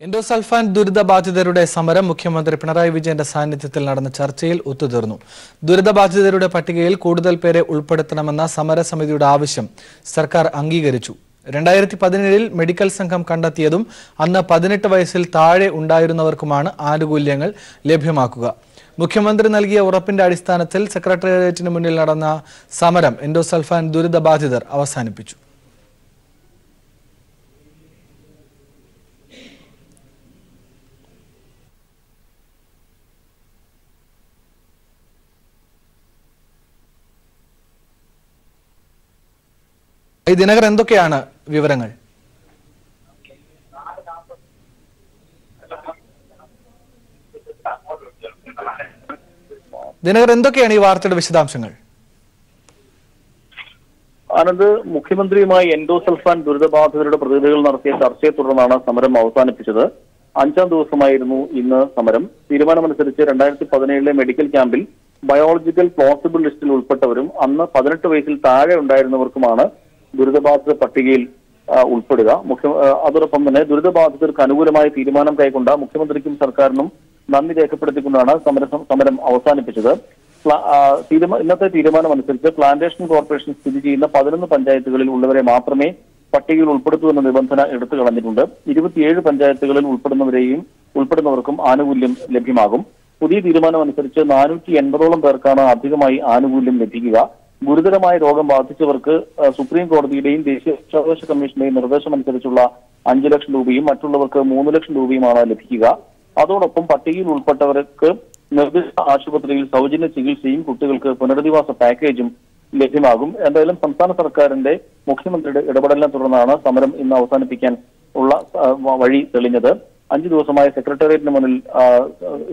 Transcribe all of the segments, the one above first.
Endosulfan ദുരിതബാധിതരുടെ സമരം മുഖ്യമന്ത്രി പിണറായി വിജയന്റെ സാന്നിധ്യത്തിൽ നടന്ന ചർച്ചയിൽ ഒത്തുതീർന്നു. ദുരിതബാധിതരുടെ പട്ടികയിൽ കൂടുതൽ പേരെ ഉൾപ്പെടുത്തണമെന്ന സമരസമിതിയുടെ ആവശ്യം സർക്കാർ അംഗീകരിച്ചു. 2017 മെഡിക്കൽ സംഘം കണ്ടെത്തിയതും അന്ന് 18 വയസ്സിൽ താഴെ ഉണ്ടായിരുന്നവർക്കുമാണ് ആനുകൂല്യങ്ങൾ ലഭ്യമാക്കുക. മുഖ്യമന്ത്രി നൽകിയ ഉറപ്പിന്റെ അടിസ്ഥാനത്തിൽ സെക്രട്ടേറിയറ്റിന് മുന്നിൽ നടന്ന സമരം എൻഡോസൾഫാൻ ദുരിതബാധിതർ അവസാനിപ്പിച്ചു. ദിനകർ, എന്തൊക്കെയാണ് വിവരങ്ങൾ? ദിനകർ, എന്തൊക്കെയാണ് ഈ വാർത്തയുടെ വിശദാംശങ്ങൾ? ആനന്ദ്, മുഖ്യമന്ത്രിയുമായി എൻഡോസൾഫാൻ ദുരിതബാധിതരുടെ പ്രതിനിധികൾ നടത്തിയ ചർച്ചയെ തുടർന്നാണ് സമരം അവസാനിപ്പിച്ചത്. 5ാം ദിവസമായിരുന്നു ഇന്ന് സമരം. തീരുമാനമനുസരിച്ച് 2017 മെഡിക്കൽ ക്യാമ്പിൽ ബയോളജിക്കൽ പ്ലോസിബിൾ ലിസ്റ്റിൽ ഉൾപ്പെട്ടവരും അന്ന് 18 വയസ്സിൽ താഴെ ഉണ്ടായിരുന്നവർക്കുമാണ് ദുരിതബാധിത പട്ടികയിൽ ഉൾപ്പെടുക. അതോടൊപ്പം തന്നെ ദുരിതബാധിതർക്ക് അനുകൂലമായ തീരുമാനം കൈക്കൊണ്ട മുഖ്യമന്ത്രിക്കും സർക്കാരിനും നന്ദി രേഖപ്പെടുത്തിക്കൊണ്ടാണ് സമരം അവസാനിപ്പിച്ചത്. ഇന്നത്തെ തീരുമാനം അനുസരിച്ച് പ്ലാന്റേഷൻ കോർപ്പറേഷൻ സ്ഥിതി ചെയ്യുന്ന 11 പഞ്ചായത്തുകളിൽ ഉള്ളവരെ മാത്രമേ പട്ടികയിൽ ഉൾപ്പെടുത്തൂ എന്ന നിബന്ധന എടുത്തു കളഞ്ഞിട്ടുണ്ട്. 27 പഞ്ചായത്തുകളിൽ ഉൾപ്പെടുന്നവർക്കും ആനുകൂല്യം ലഭ്യമാകും. പുതിയ തീരുമാനം അനുസരിച്ച് 480ഓളം പേർക്കാണ് അധികമായി ആനുകൂല്യം ലഭിക്കുക. ഗുരുതരമായ രോഗം ബാധിച്ചവർക്ക് സുപ്രീം കോടതിയുടെയും ദേശീയ ശിശുക്ഷേമ കമ്മീഷന്റെയും നിർദ്ദേശമനുസരിച്ചുള്ള 5 ലക്ഷം രൂപയും മറ്റുള്ളവർക്ക് 3 ലക്ഷം രൂപയുമാണ് ലഭിക്കുക. അതോടൊപ്പം പട്ടികയിൽ ഉൾപ്പെട്ടവർക്ക് നിർദ്ദിഷ്ട ആശുപത്രിയിൽ സൗജന്യ ചികിത്സയും കുട്ടികൾക്ക് പുനരധിവാസ പാക്കേജും ലഭ്യമാകും. എന്തായാലും സംസ്ഥാന സർക്കാരിന്റെ മുഖ്യമന്ത്രിയുടെ ഇടപെടലിനെ തുടർന്നാണ് സമരം ഇന്ന് അവസാനിപ്പിക്കാൻ ഉള്ള വഴി തെളിഞ്ഞത്. 5 ദിവസമായ സെക്രട്ടേറിയറ്റിന് മുന്നിൽ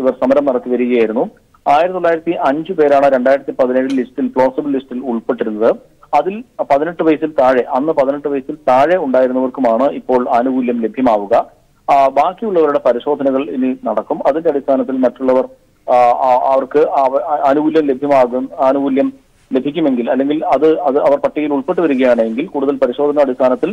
ഇവർ സമരം നടത്തി വരികയായിരുന്നു. 1905 പേരാണ് 2017 ലിസ്റ്റിൽ പ്ലോസിബിൾ ലിസ്റ്റിൽ ഉൾപ്പെട്ടിരുന്നത്. അതിൽ 18 വയസ്സിൽ താഴെ അന്ന് 18 വയസ്സിൽ താഴെ ഉണ്ടായിരുന്നവർക്കുമാണ് ഇപ്പോൾ ആനുകൂല്യം ലഭ്യമാവുക. ബാക്കിയുള്ളവരുടെ പരിശോധനകൾ ഇനി നടക്കും. അതിന്റെ അടിസ്ഥാനത്തിൽ മറ്റുള്ളവർ അവർക്ക് ആനുകൂല്യം ലഭിക്കുമെങ്കിൽ അല്ലെങ്കിൽ അത് അവർ പട്ടികയിൽ ഉൾപ്പെട്ടു വരികയാണെങ്കിൽ കൂടുതൽ പരിശോധന അടിസ്ഥാനത്തിൽ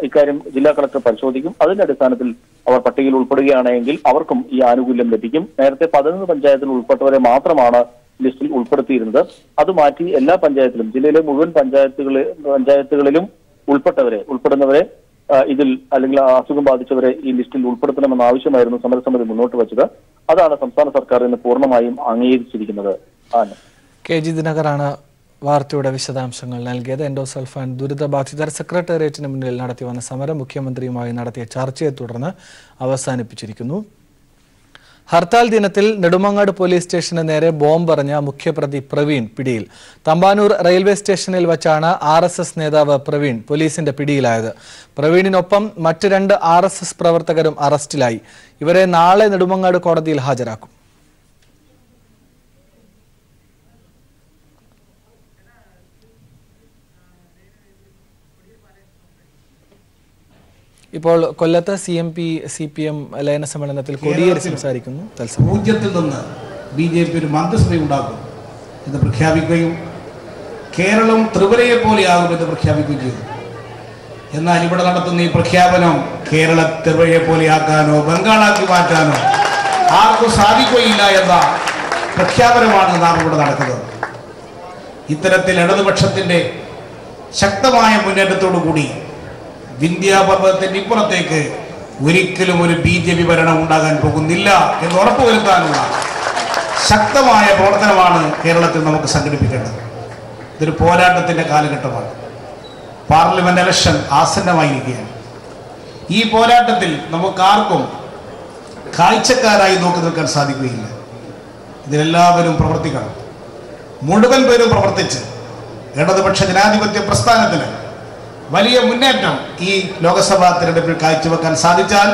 ഇക്കാര്യം ജില്ലാ കളക്ടർ പരിശോധിക്കും. അതിന്റെ അടിസ്ഥാനത്തിൽ അവർ പട്ടികയിൽ ഉൾപ്പെടുകയാണെങ്കിൽ അവർക്കും ഈ ആനുകൂല്യം ലഭിക്കും. നേരത്തെ 11 പഞ്ചായത്തിൽ ഉൾപ്പെട്ടവരെ മാത്രമാണ് ലിസ്റ്റിൽ ഉൾപ്പെടുത്തിയിരുന്നത്. അത് മാറ്റി എല്ലാ പഞ്ചായത്തിലും ജില്ലയിലെ മുഴുവൻ പഞ്ചായത്തുകളിലും ഉൾപ്പെടുന്നവരെ ഇതിൽ അല്ലെങ്കിൽ അസുഖം ബാധിച്ചവരെ ഈ ലിസ്റ്റിൽ ഉൾപ്പെടുത്തണമെന്ന ആവശ്യമായിരുന്നു സമരസമിതി മുന്നോട്ട് വച്ചത്. അതാണ് സംസ്ഥാന സർക്കാർ ഇന്ന് പൂർണ്ണമായും അംഗീകരിച്ചിരിക്കുന്നത്. KG ദിനകറാണ് വാർത്തയുടെ വിശദാംശങ്ങൾ നൽകിയത്. എൻഡോസൾഫാൻ ദുരിതബാധിതർ സെക്രട്ടേറിയറ്റിന് മുന്നിൽ നടത്തി വന്ന സമരം മുഖ്യമന്ത്രിയുമായി നടത്തിയ ചർച്ചയെ തുടർന്ന് അവസാനിപ്പിച്ചിരിക്കുന്നു. ഹർത്താൽ ദിനത്തിൽ നെടുമങ്ങാട് പോലീസ് സ്റ്റേഷന് നേരെ ബോംബെറിഞ്ഞ മുഖ്യപ്രതി പ്രവീൺ പിടിയിൽ. തമ്പാനൂർ റെയിൽവേ സ്റ്റേഷനിൽ വച്ചാണ് RSS നേതാവ് പ്രവീൺ പോലീസിന്റെ പിടിയിലായത്. പ്രവീണിനൊപ്പം മറ്റ് 2 RSS പ്രവർത്തകരും അറസ്റ്റിലായി. ഇവരെ നാളെ നെടുമങ്ങാട് കോടതിയിൽ ഹാജരാക്കും. ഇപ്പോൾ കൊല്ലത്ത് CMP CPM ലയന സമ്മേളനത്തിൽ കോടിയേരി സംസാരിക്കുന്നു. 0 നിന്ന് BJP ഒരു മന്ത്രിസഭ ഉണ്ടാക്കും എന്ന് പ്രഖ്യാപിക്കുകയും കേരളം ത്രിപുരയെ പോലെയാകുമെന്ന് പ്രഖ്യാപിക്കുകയും ചെയ്തു. എന്നാൽ ഇവിടെ നടത്തുന്ന ഈ പ്രഖ്യാപനം കേരള ത്രിപുരയെ പോലെയാക്കാനോ ബംഗാളാക്കി മാറ്റാനോ ആർക്കും സാധിക്കുകയില്ല എന്ന പ്രഖ്യാപനമാണ് നാം ഇവിടെ നടക്കുന്നത്. ഇത്തരത്തിൽ ഇടതുപക്ഷത്തിന്റെ ശക്തമായ മുന്നേറ്റത്തോടു കൂടി വിന്ധ്യാപർവ്വതത്തിന്റെ ഇപ്പുറത്തേക്ക് ഒരിക്കലും ഒരു BJP ഭരണം ഉണ്ടാകാൻ പോകുന്നില്ല എന്ന് ഉറപ്പുവരുത്താനുള്ള ശക്തമായ പ്രവർത്തനമാണ് കേരളത്തിൽ നമുക്ക് സംഘടിപ്പിക്കേണ്ടത്. ഇതൊരു പോരാട്ടത്തിന്റെ കാലഘട്ടമാണ്. പാർലമെന്റ് ഇലക്ഷൻ ആസന്നമായിരിക്കുകയാണ്. ഈ പോരാട്ടത്തിൽ നമുക്കാർക്കും കാഴ്ചക്കാരായി നോക്കി നിൽക്കാൻ സാധിക്കുകയില്ല. ഇതിലെല്ലാവരും പ്രവർത്തിക്കണം. മുഴുവൻ പേരും പ്രവർത്തിച്ച് ഇടതുപക്ഷ ജനാധിപത്യ പ്രസ്ഥാനത്തിന് വലിയ മുന്നേറ്റം ഈ ലോക്സഭാ തിരഞ്ഞെടുപ്പിൽ കാഴ്ചവെക്കാൻ സാധിച്ചാൽ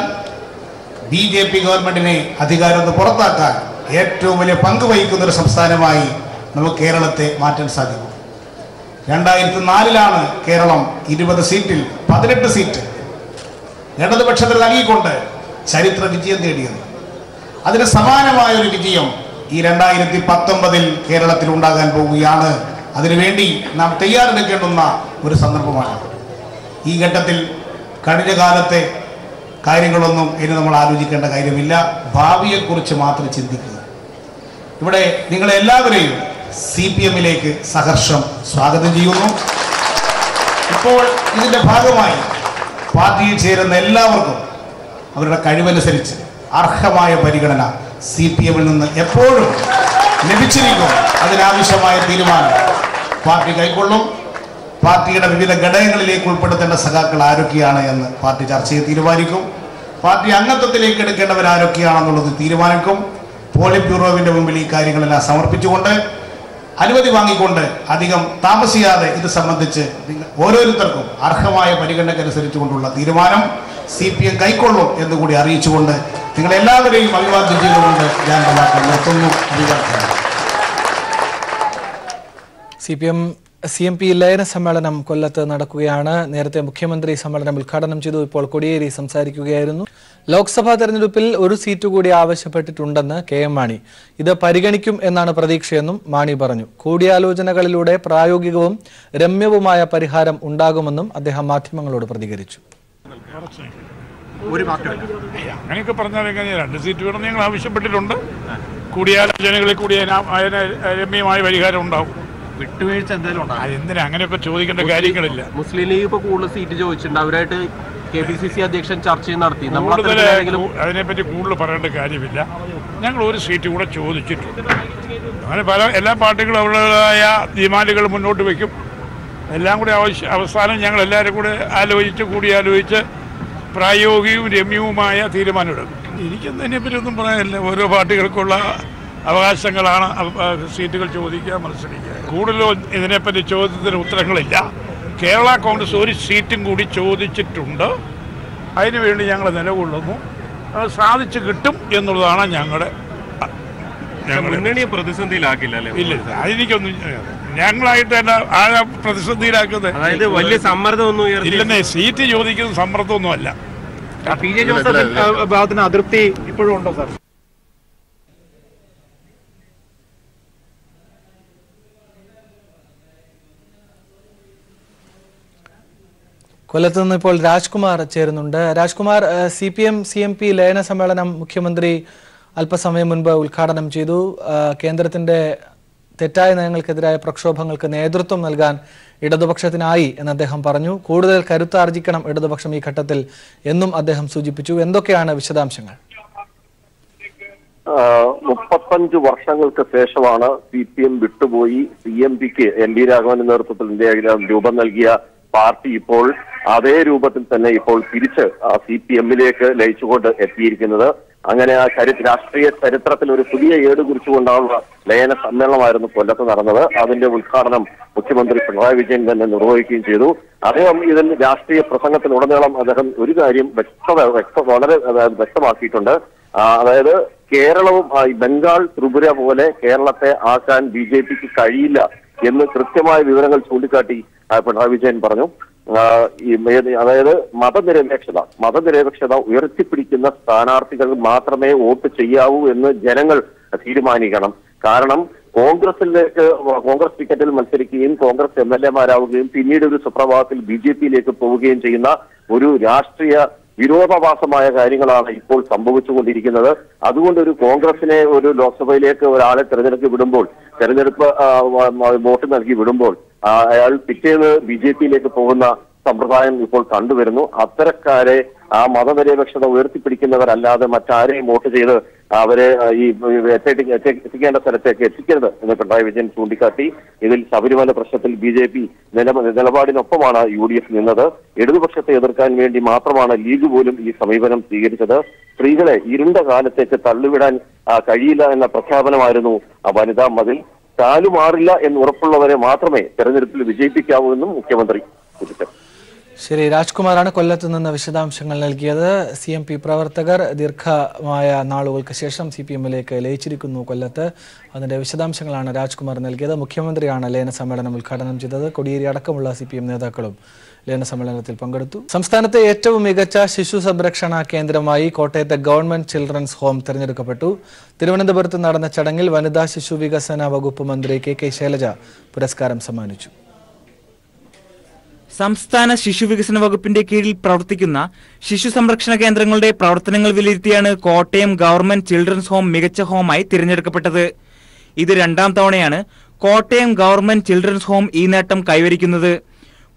BJP ഗവൺമെന്റിനെ അധികാരം നിന്ന് പുറത്താക്കാൻ ഏറ്റവും വലിയ പങ്ക് വഹിക്കുന്ന ഒരു സംസ്ഥാനമായി നമുക്ക് കേരളത്തെ മാറ്റാൻ സാധിക്കും. 2004 കേരളം 20 സീറ്റിൽ 18 സീറ്റ് ഇടതുപക്ഷത്തിൽ നൽകിക്കൊണ്ട് ചരിത്ര വിജയം നേടിയത്. അതിന് സമാനമായ ഒരു വിജയം ഈ 2019 കേരളത്തിൽ ഉണ്ടാകാൻ പോവുകയാണ്. അതിനുവേണ്ടി നാം തയ്യാറെടുക്കേണ്ടുന്ന ഒരു സന്ദർഭമാണ്. ഈ ഘട്ടത്തിൽ കഴിഞ്ഞ കാലത്തെ കാര്യങ്ങളൊന്നും ഇനി നമ്മൾ ആലോചിക്കേണ്ട കാര്യമില്ല. ഭാവിയെക്കുറിച്ച് മാത്രം ചിന്തിക്കുക. ഇവിടെ നിങ്ങളെല്ലാവരെയും CPM-ലേക്ക് സഹർഷം സ്വാഗതം ചെയ്യുന്നു. ഇപ്പോൾ ഇതിൻ്റെ ഭാഗമായി പാർട്ടിയിൽ ചേരുന്ന എല്ലാവർക്കും അവരുടെ കഴിവനുസരിച്ച് അർഹമായ പരിഗണന CPM-ൽ നിന്ന് എപ്പോഴും ലഭിച്ചിരിക്കും. അതിനാവശ്യമായ തീരുമാനം പാർട്ടി കൈക്കൊള്ളും. പാർട്ടിയുടെ വിവിധ ഘടകങ്ങളിലേക്ക് ഉൾപ്പെടുത്തേണ്ട സഖാക്കൾ ആരൊക്കെയാണ് എന്ന് പാർട്ടി ചർച്ചയിൽ തീരുമാനിക്കും. പാർട്ടി അംഗത്വത്തിലേക്ക് എടുക്കേണ്ടവരാരൊക്കെയാണെന്നുള്ളത് തീരുമാനിക്കും. പോളിറ്റ് ബ്യൂറോവിൻ്റെ മുമ്പിൽ ഈ കാര്യങ്ങളെല്ലാം സമർപ്പിച്ചുകൊണ്ട് അനുമതി വാങ്ങിക്കൊണ്ട് അധികം താമസിയാതെ ഇത് സംബന്ധിച്ച് ഓരോരുത്തർക്കും അർഹമായ പരിഗണനക്കനുസരിച്ചുകൊണ്ടുള്ള തീരുമാനം CPM കൈക്കൊള്ളും എന്നുകൂടി അറിയിച്ചുകൊണ്ട് നിങ്ങളെല്ലാവരെയും അഭിവാദ്യം ചെയ്തുകൊണ്ട് ഞാൻ വാക്കുകൾ നിർത്തുന്നു. CMP ലയന സമ്മേളനം കൊല്ലത്ത് നടക്കുകയാണ്. നേരത്തെ മുഖ്യമന്ത്രി സമ്മേളനം ഉദ്ഘാടനം ചെയ്തു. ഇപ്പോൾ കോടിയേരി സംസാരിക്കുകയായിരുന്നു. ലോക്സഭാ തെരഞ്ഞെടുപ്പിൽ ഒരു സീറ്റ് കൂടി ആവശ്യപ്പെട്ടിട്ടുണ്ടെന്ന് KM മാണി. ഇത് പരിഗണിക്കും എന്നാണ് പ്രതീക്ഷയെന്നും മാണി പറഞ്ഞു. കൂടിയാലോചനകളിലൂടെ പ്രായോഗികവും രമ്യവുമായ പരിഹാരം ഉണ്ടാകുമെന്നും അദ്ദേഹം മാധ്യമങ്ങളോട് പ്രതികരിച്ചു. അങ്ങനെയൊക്കെ പറഞ്ഞാൽ രണ്ട് സീറ്റ് വേണം ഞങ്ങൾ ആവശ്യപ്പെട്ടിട്ടുണ്ട്. കൂടിയാലോചനകളിൽ കൂടി രമ്യമായ പരിഹാരം ഉണ്ടാവും. വിട്ടുവീഴ്ച എന്തായാലും ഉണ്ടാകും. എന്തിനാ അങ്ങനെയൊക്കെ ചോദിക്കേണ്ട കാര്യങ്ങളില്ല. മുസ്ലിം ലീഗ് ഇപ്പോൾ കൂടുതൽ സീറ്റ് ചോദിച്ചിട്ടുണ്ട്. അവരായിട്ട് KPCC അധ്യക്ഷൻ ചർച്ചയും നടത്തി. അതിനെപ്പറ്റി കൂടുതൽ പറയേണ്ട കാര്യമില്ല. ഞങ്ങൾ ഒരു സീറ്റ് കൂടെ ചോദിച്ചിട്ടുണ്ട്. അങ്ങനെ എല്ലാ പാർട്ടികളും അവരുടേതായ ഡിമാൻഡുകൾ മുന്നോട്ട് വയ്ക്കും. എല്ലാം കൂടി അവസാനം ഞങ്ങൾ എല്ലാവരും കൂടെ കൂടിയാലോചിച്ച് പ്രായോഗികവും രമ്യവുമായ തീരുമാനമെടുക്കും. എനിക്കൊന്നും അതിനെപ്പറ്റി ഒന്നും പറയാനില്ല. ഓരോ പാർട്ടികൾക്കുള്ള അവകാശങ്ങളാണ് സീറ്റുകൾ ചോദിക്കുക, മത്സരിക്കുക. കൂടുതലും ഇതിനെപ്പറ്റി ചോദ്യത്തിന് ഉത്തരങ്ങളില്ല. കേരള കോൺഗ്രസ് ഒരു സീറ്റും കൂടി ചോദിച്ചിട്ടുണ്ട്. അതിനുവേണ്ടി ഞങ്ങൾ നിലകൊള്ളുന്നു. അത് സാധിച്ചു കിട്ടും എന്നുള്ളതാണ് ഞങ്ങളുടെ മുന്നണിയെ പ്രതിസന്ധിയിലാക്കില്ല. ഇല്ല, അതെനിക്കൊന്നും ഞങ്ങളായിട്ട് തന്നെ ആകെ പ്രതിസന്ധിയിലാക്കുന്നത്. അതായത് വലിയ സമ്മർദ്ദമൊന്നും ഇല്ലെന്നേ. സീറ്റ് ചോദിക്കുന്ന സമ്മർദ്ദമൊന്നും അല്ല. PJ ജോസഫ് ഭാഗത്തിന് അതൃപ്തി ഇപ്പോഴും ഉണ്ടോ സാർ? കൊല്ലത്ത് നിന്ന് ഇപ്പോൾ രാജ്കുമാർ ചേരുന്നുണ്ട്. രാജ്കുമാർ, CMP ലയന സമ്മേളനം മുഖ്യമന്ത്രി അല്പസമയം മുൻപ് ഉദ്ഘാടനം ചെയ്തു. കേന്ദ്രത്തിന്റെ തെറ്റായ നയങ്ങൾക്കെതിരായ പ്രക്ഷോഭങ്ങൾക്ക് നേതൃത്വം നൽകാൻ ഇടതുപക്ഷത്തിനായി എന്ന് അദ്ദേഹം പറഞ്ഞു. കൂടുതൽ കരുത്താർജിക്കണം ഇടതുപക്ഷം ഈ ഘട്ടത്തിൽ എന്നും അദ്ദേഹം സൂചിപ്പിച്ചു. എന്തൊക്കെയാണ് വിശദാംശങ്ങൾ? 35 വർഷങ്ങൾക്ക് ശേഷമാണ് CPM വിട്ടുപോയി CMPക്ക് ND രാഘവന്റെ നേതൃത്വത്തിൽ രൂപം നൽകിയ പാർട്ടി ഇപ്പോൾ അതേ രൂപത്തിൽ തന്നെ ഇപ്പോൾ തിരിച്ച് CPM-ലേക്ക് ലയിച്ചുകൊണ്ട് എത്തിയിരിക്കുന്നത്. അങ്ങനെ ആ രാഷ്ട്രീയ ചരിത്രത്തിൽ ഒരു പുതിയ ഏട് കുറിച്ചുകൊണ്ടുള്ള ലയന സമ്മേളനമായിരുന്നു കൊല്ലത്ത് നടന്നത്. അതിന്റെ ഉദ്ഘാടനം മുഖ്യമന്ത്രി പിണറായി വിജയൻ തന്നെ നിർവഹിക്കുകയും ചെയ്തു. അദ്ദേഹം ഇതിൽ രാഷ്ട്രീയ പ്രസംഗത്തിലുടനീളം അദ്ദേഹം ഒരു കാര്യം വളരെ വ്യക്തമാക്കിയിട്ടുണ്ട്. അതായത് കേരളവും ബംഗാൾ, ത്രിപുര പോലെ കേരളത്തെ ആക്കാൻ BJPക്ക് കഴിയില്ല എന്ന് കൃത്യമായ വിവരങ്ങൾ ചൂണ്ടിക്കാട്ടി പിണറായി വിജയൻ പറഞ്ഞു. അതായത് മതനിരപേക്ഷത ഉയർത്തിപ്പിടിക്കുന്ന സ്ഥാനാർത്ഥികൾ മാത്രമേ വോട്ട് ചെയ്യാവൂ എന്ന് ജനങ്ങൾ തീരുമാനിക്കണം. കാരണം കോൺഗ്രസ് ടിക്കറ്റിൽ മത്സരിക്കുകയും കോൺഗ്രസ് MLA-മാരാവുകയും പിന്നീട് ഒരു സുപ്രഭാതത്തിൽ BJP-യിലേക്ക് പോവുകയും ചെയ്യുന്ന ഒരു രാഷ്ട്രീയ വിരോധാഭാസമായ കാര്യങ്ങളാണ് ഇപ്പോൾ സംഭവിച്ചുകൊണ്ടിരിക്കുന്നത്. അതുകൊണ്ട് ഒരു കോൺഗ്രസിനെ ഒരു ലോക്സഭയിലേക്ക് ഒരാളെ തെരഞ്ഞെടുപ്പ് വോട്ട് നൽകി വിടുമ്പോൾ അയാൾ പിറ്റേന്ന് BJP-യിലേക്ക് പോകുന്ന സമ്പ്രദായം ഇപ്പോൾ കണ്ടുവരുന്നു. അത്തരക്കാരെ ആ മതനിരപേക്ഷത ഉയർത്തിപ്പിടിക്കുന്നവരല്ലാതെ മറ്റാരെയും വോട്ട് ചെയ്ത് അവരെ ഈ എത്തിക്കേണ്ട സ്ഥലത്തേക്ക് എത്തിക്കരുത് എന്ന് പിണറായി വിജയൻ ചൂണ്ടിക്കാട്ടി. ഇതിൽ ശബരിമല പ്രശ്നത്തിൽ BJP നിലപാടിനൊപ്പമാണ് UDF നിന്നത്. ഇടതുപക്ഷത്തെ എതിർക്കാൻ വേണ്ടി മാത്രമാണ് ലീഗ് പോലും ഈ സമീപനം സ്വീകരിച്ചത്. സ്ത്രീകളെ ഇരുണ്ട കാലത്തേക്ക് തള്ളിവിടാൻ കഴിയില്ല എന്ന പ്രഖ്യാപനമായിരുന്നു വനിതാ മതിൽ. കാലുമാറില്ല എന്ന് ഉറപ്പുള്ളവരെ മാത്രമേ തെരഞ്ഞെടുപ്പിൽ വിജയിപ്പിക്കാവൂ എന്നും മുഖ്യമന്ത്രി സൂചിപ്പിച്ചു. ശരി, രാജ്കുമാറാണ് കൊല്ലത്ത് നിന്ന് വിശദാംശങ്ങൾ നൽകിയത്. CMP പ്രവർത്തകർ ദീർഘമായ നാളുകൾക്ക് ശേഷം CPM-ലേക്ക് ലയിച്ചിരിക്കുന്നു കൊല്ലത്ത്. അതിന്റെ വിശദാംശങ്ങളാണ് രാജ്കുമാർ നൽകിയത്. മുഖ്യമന്ത്രിയാണ് ലയന സമ്മേളനം ഉദ്ഘാടനം ചെയ്തത്. കോടിയേരി അടക്കമുള്ള CPM നേതാക്കളും ലയന സമ്മേളനത്തിൽ പങ്കെടുത്തു. സംസ്ഥാനത്തെ ഏറ്റവും മികച്ച ശിശു സംരക്ഷണ കേന്ദ്രമായി കോട്ടയത്തെ ഗവൺമെന്റ് ചിൽഡ്രൻസ് ഹോം തിരഞ്ഞെടുക്കപ്പെട്ടു. തിരുവനന്തപുരത്ത് നടന്ന ചടങ്ങിൽ വനിതാ ശിശു വികസന വകുപ്പ് മന്ത്രി KK ശൈലജ പുരസ്കാരം സമ്മാനിച്ചു. സംസ്ഥാന ശിശുവികസന വകുപ്പിന്റെ കീഴിൽ പ്രവർത്തിക്കുന്ന ശിശു സംരക്ഷണ കേന്ദ്രങ്ങളുടെ പ്രവർത്തനങ്ങൾ വിലയിരുത്തിയാണ് കോട്ടയം ഗവൺമെന്റ് ചിൽഡ്രൻസ് ഹോം മികച്ച ഹോമായി തിരഞ്ഞെടുക്കപ്പെട്ടത്. ഇത് രണ്ടാം തവണയാണ് കോട്ടയം ഗവൺമെന്റ് ചിൽഡ്രൻസ് ഹോം ഈ നേട്ടം കൈവരിക്കുന്നത്.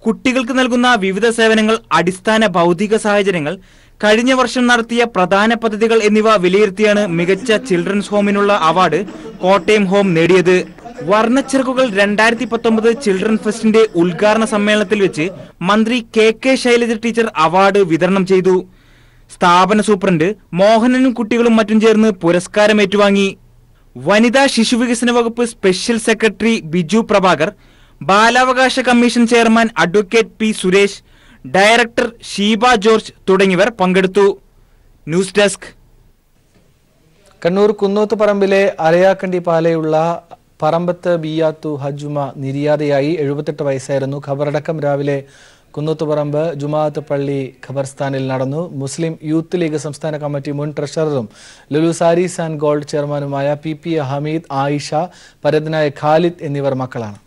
കുട്ടികൾക്ക് നൽകുന്ന വിവിധ സേവനങ്ങൾ, അടിസ്ഥാന ഭൗതിക സാഹചര്യങ്ങൾ, കഴിഞ്ഞ വർഷം നടത്തിയ പ്രധാന പദ്ധതികൾ എന്നിവ വിലയിരുത്തിയാണ് മികച്ച ചിൽഡ്രൻസ് ഹോമിനുള്ള അവാർഡ് കോട്ടയം ഹോം നേടിയത്. വർണ്ണച്ചിറകുകൾ 2019 ചിൽഡ്രൻ ഫെസ്റ്റിന്റെ ഉദ്ഘാടന സമ്മേളനത്തിൽ വെച്ച് മന്ത്രി കെ ശൈലജ ടീച്ചർ അവാർഡ് വിതരണം ചെയ്തു. സ്ഥാപന സൂപ്രണ്ട് മോഹനനും കുട്ടികളും മറ്റും ചേർന്ന് പുരസ്കാരം ഏറ്റുവാങ്ങി. വനിതാ ശിശുവികസന വകുപ്പ് സ്പെഷ്യൽ സെക്രട്ടറി ബിജു പ്രഭാകർ, ബാലാവകാശ commission chairman advocate P Suresh, director Sheeba George തുടങ്ങിയവർ പങ്കെടുത്തു. News desk. കണ്ണൂർ കുന്നോത്തുപറമ്പിലെ അരയാക്കണ്ടി പാലയുള്ള പറമ്പത്ത് ബിയാത്തു ഹജ്ജുമ നിര്യാതയായി. 78 വയസ്സായിരുന്നു. ഖബറടക്കം രാവിലെ കുന്നോത്തുപറമ്പ് ജുമാഅത്ത് പള്ളി ഖബർസ്ഥാനിൽ നടന്നു. മുസ്ലിം യൂത്ത് ലീഗ് സംസ്ഥാന കമ്മിറ്റി മുൻ ട്രഷററും ലുലു സാരീസ് ആൻഡ് ഗോൾഡ് ചെയർമാനുമായ പി ഹമീദ്, ആയിഷ, പരേതനായ ഖാലിദ് എന്നിവർ മക്കളാണ്.